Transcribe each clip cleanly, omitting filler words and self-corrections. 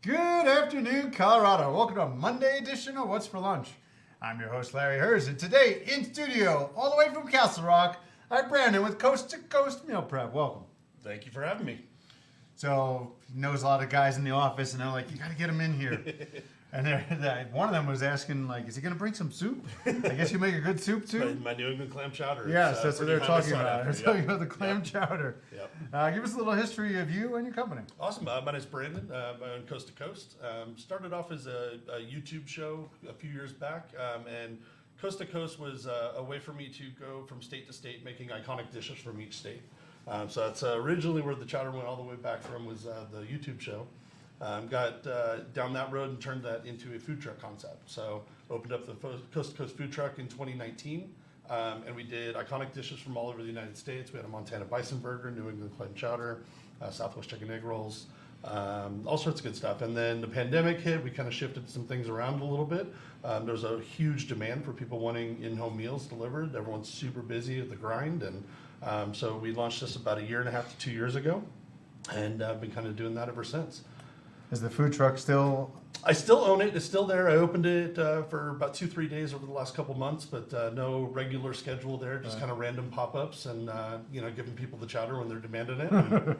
Good afternoon, Colorado. Welcome to a Monday edition of What's for Lunch. I'm your host, Larry Hers, and today in studio, all the way from Castle Rock, I have Brandon with Coast to Coast Meal Prep. Welcome. Thank you for having me. So, he knows a lot of guys in the office, and they're like, you got to get him in here. And one of them was asking, like, is he going to bring some soup? I guess you make a good soup, too? My New England clam chowder. Yes, that's what they're talking about. They're talking about the clam Yep. chowder. Yep. Give us a little history of you and your company. Awesome. My name's Brandon. I own Coast to Coast. Started off as a YouTube show a few years back, and Coast to Coast was a way for me to go from state to state, making iconic dishes from each state. So that's originally where the chowder went all the way back from, was the YouTube show. Got down that road and turned that into a food truck concept. So opened up the Coast to Coast food truck in 2019, and we did iconic dishes from all over the United States. We had a Montana bison burger, New England clam chowder, Southwest chicken egg rolls, all sorts of good stuff. And then the pandemic hit. We kind of shifted some things around a little bit. There's a huge demand for people wanting in-home meals delivered. Everyone's super busy at the grind, and so we launched this about 1.5 to 2 years ago, and I've been kind of doing that ever since. Is the food truck still? I still own it. It's still there. I opened it for about 2-3 days over the last couple months, but no regular schedule there. Just kind of random pop-ups and giving people the chowder when they're demanding it. And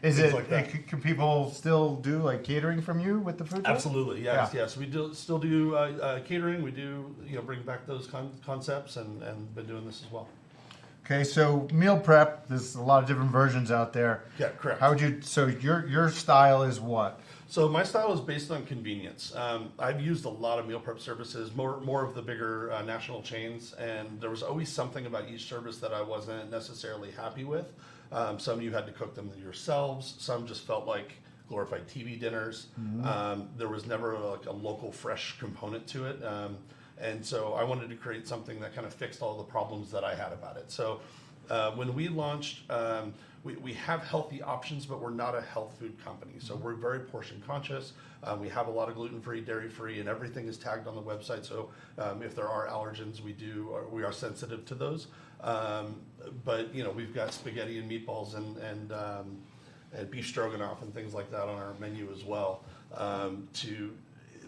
Is it? like Can people still do like catering from you with the food truck? Absolutely, yes, yes. We still do catering. We do bring back those concepts and been doing this as well. Okay, so meal prep. There's a lot of different versions out there. Yeah, correct. How would you? So your style is what? So my style is based on convenience. I've used a lot of meal prep services, more of the bigger national chains, and there was always something about each service that I wasn't necessarily happy with. Some you had to cook them yourselves. Some just felt like glorified TV dinners. Mm-hmm. There was never like a local fresh component to it. And so I wanted to create something that kind of fixed all the problems that I had about it. So when we launched, we have healthy options, but we're not a health food company. So we're very portion conscious. We have a lot of gluten-free, dairy-free, and everything is tagged on the website. So if there are allergens, we are sensitive to those. But we've got spaghetti and meatballs and beef stroganoff and things like that on our menu as well.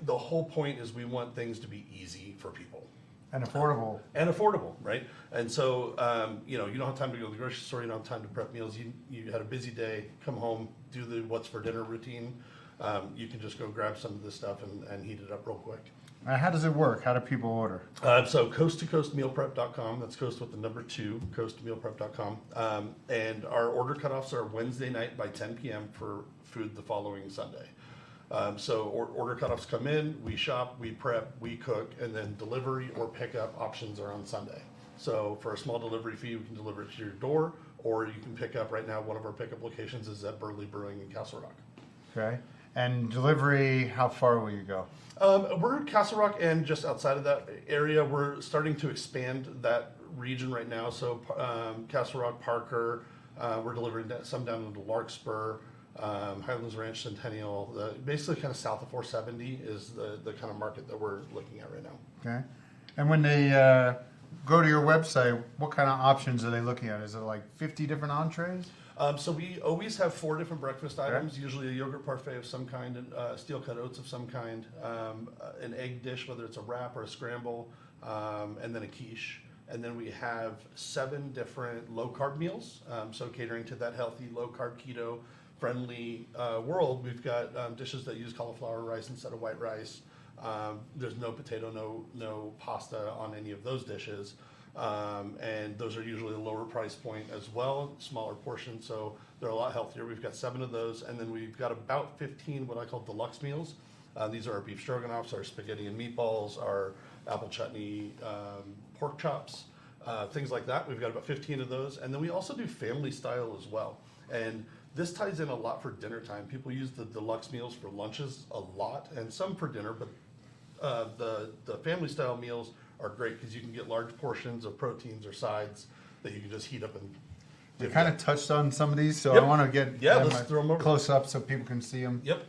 The whole point is we want things to be easy for people. And affordable. Right? And so, you don't have time to go to the grocery store, you don't have time to prep meals, you had a busy day, come home, do the what's for dinner routine. You can just go grab some of this stuff and heat it up real quick. How does it work? How do people order? So coasttocoastmealprep.com, that's coast with the number 2, coasttomealprep.com. And our order cutoffs are Wednesday night by 10 p.m. for food the following Sunday. So order cutoffs come in, we shop, we prep, we cook, and then delivery or pickup options are on Sunday. So for a small delivery fee, we can deliver it to your door, or you can pick up. Right now, one of our pickup locations is at Burley Brewing in Castle Rock. Okay. And delivery, how far will you go? We're in Castle Rock and just outside of that area. We're starting to expand that region right now. So Castle Rock, Parker, we're delivering some down into Larkspur. Highlands Ranch, Centennial, basically kind of south of 470 is the kind of market that we're looking at right now. Okay. And when they go to your website, what kind of options are they looking at? Is it like 50 different entrees? So we always have 4 different breakfast items, usually a yogurt parfait of some kind, and steel-cut oats of some kind, an egg dish, whether it's a wrap or a scramble, and then a quiche. And then we have 7 different low-carb meals, so catering to that healthy, low-carb, keto, friendly world. We've got dishes that use cauliflower rice instead of white rice. There's no potato, no pasta on any of those dishes. And those are usually a lower price point as well, smaller portions, so they're a lot healthier. We've got 7 of those, and then we've got about 15 what I call deluxe meals. These are our beef stroganoffs, our spaghetti and meatballs, our apple chutney, pork chops, things like that. We've got about 15 of those, and then we also do family style as well. And this ties in a lot for dinner time. People use the deluxe meals for lunches a lot, and some for dinner, but the family style meals are great because you can get large portions of proteins or sides that you can just heat up and We kind of touched on some of these, so Yep. I want to get let's throw them over. close up so people can see them. Yep.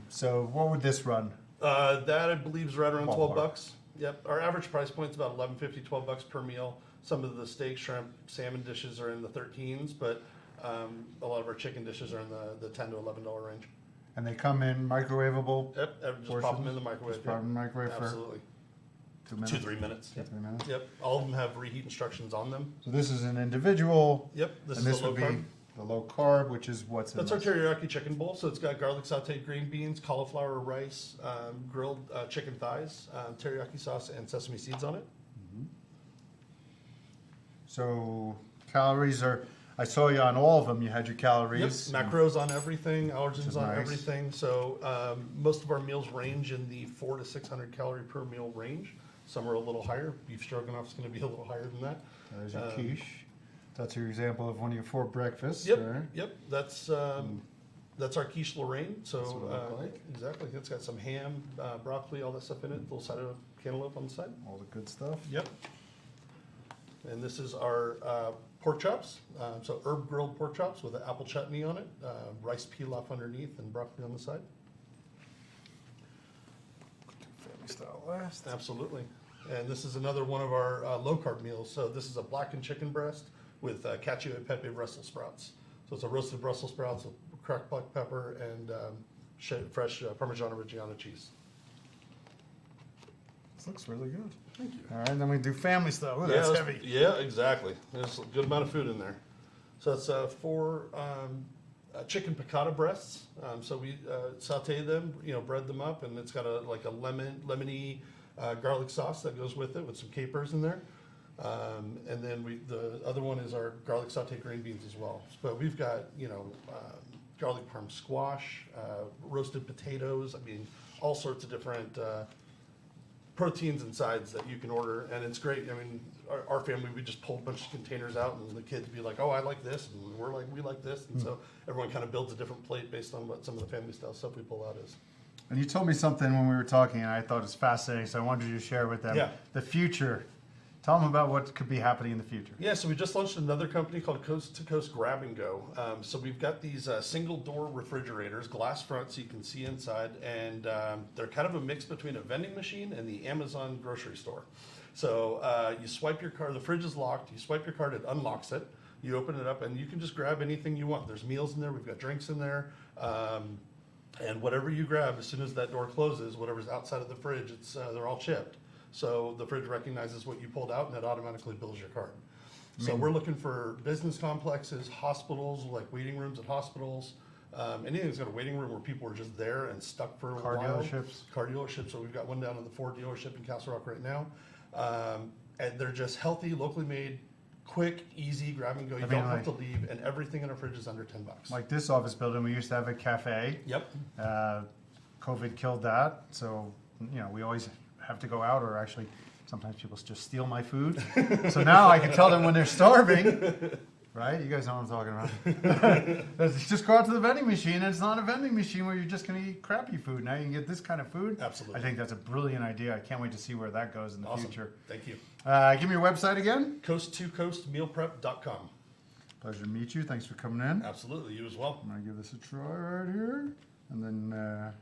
So what would this run? That I believe is right around Ballpark. $12. Yep. Our average price point is about $11.50, $12 per meal. Some of the steak, shrimp, salmon dishes are in the 13s, but a lot of our chicken dishes are in the $10 to $11 range. And they come in microwavable. Yep, just portions? pop them in the microwave. Just pop them in the microwave for Absolutely. 2 minutes. 2-3 minutes. 2-3 minutes. Yep, all of them have reheat instructions on them. So this is an individual. Yep, this and is this a low would carb. be the low carb, which is what's in That's our this. teriyaki chicken bowl. So it's got garlic sauteed green beans, cauliflower rice, grilled chicken thighs, teriyaki sauce, and sesame seeds on it. So calories are. I saw you on all of them. You had your calories. Yep, macros on everything, allergens is on nice. everything. So most of our meals range in the 400 to 600 calorie per meal range. Some are a little higher. Beef stroganoff is going to be a little higher than that. There's your quiche. That's your example of one of your 4 breakfasts. Yep, right? yep. That's our quiche Lorraine. So That's what it look like. exactly, it's got some ham, broccoli, all that stuff in it. A little side of cantaloupe on the side. All the good stuff. Yep. And this is our pork chops. So herb grilled pork chops with an apple chutney on it, rice pilaf underneath, and broccoli on the side. Family style last. Absolutely. And this is another one of our low carb meals. So this is a blackened chicken breast with cacio e pepe Brussels sprouts. So it's a roasted Brussels sprouts with cracked black pepper and fresh Parmigiano Reggiano cheese. This looks really good. Thank you. All right, then we do family style. Ooh, that's heavy. Yeah, exactly. There's a good amount of food in there. So it's 4 chicken piccata breasts. So we saute them, bread them up, and it's got a lemony garlic sauce that goes with it with some capers in there. And then the other one is our garlic sauteed green beans as well. But we've got garlic parm squash, roasted potatoes. I mean, all sorts of different proteins and sides that you can order, and it's great. I mean, our family, we just pull a bunch of containers out, and the kids be like, "Oh, I like this," and we're like, "We like this," and so everyone kind of builds a different plate based on what some of the family style stuff we pull out is. And you told me something when we were talking, and I thought it was fascinating, so I wanted you to share with them. Yeah. The future. Tell them about what could be happening in the future. Yeah, so we just launched another company called Coast to Coast Grab and Go. So we've got these single door refrigerators, glass front, so you can see inside, and they're kind of a mix between a vending machine and the Amazon grocery store. So you swipe your card, the fridge is locked, you swipe your card, it unlocks it, you open it up, and you can just grab anything you want. There's meals in there, we've got drinks in there, and whatever you grab, as soon as that door closes, whatever's outside of the fridge, they're all chipped. So the fridge recognizes what you pulled out, and it automatically bills your card. So we're looking for business complexes, hospitals, like waiting rooms at hospitals, anything that's got a waiting room where people are just there and stuck for a Car while. dealerships. Car dealerships. So we've got one down at the Ford dealership in Castle Rock right now. And they're just healthy, locally made, quick, easy, grab and go. You don't have to leave, and everything in our fridge is under $10. Like this office building, we used to have a cafe. Yep. COVID killed that, so we always have to go out, or actually sometimes people just steal my food. So now I can tell them when they're starving, right? You guys know what I'm talking about. Just go out to the vending machine, and it's not a vending machine where you're just going to eat crappy food. Now you can get this kind of food. Absolutely. I think that's a brilliant idea. I can't wait to see where that goes in the future. Thank you. Give me your website again. Coast2coastmealprep.com. Pleasure to meet you. Thanks for coming in. Absolutely. You as well. I'm going to give this a try right here. And then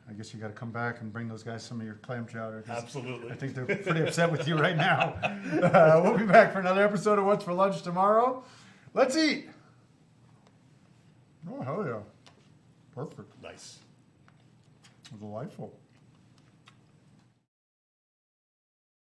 I guess you got to come back and bring those guys some of your clam chowder. Absolutely. I think they're pretty upset with you right now. We'll be back for another episode of What's for Lunch tomorrow. Let's eat. Oh, hell yeah. Perfect. Nice. Delightful.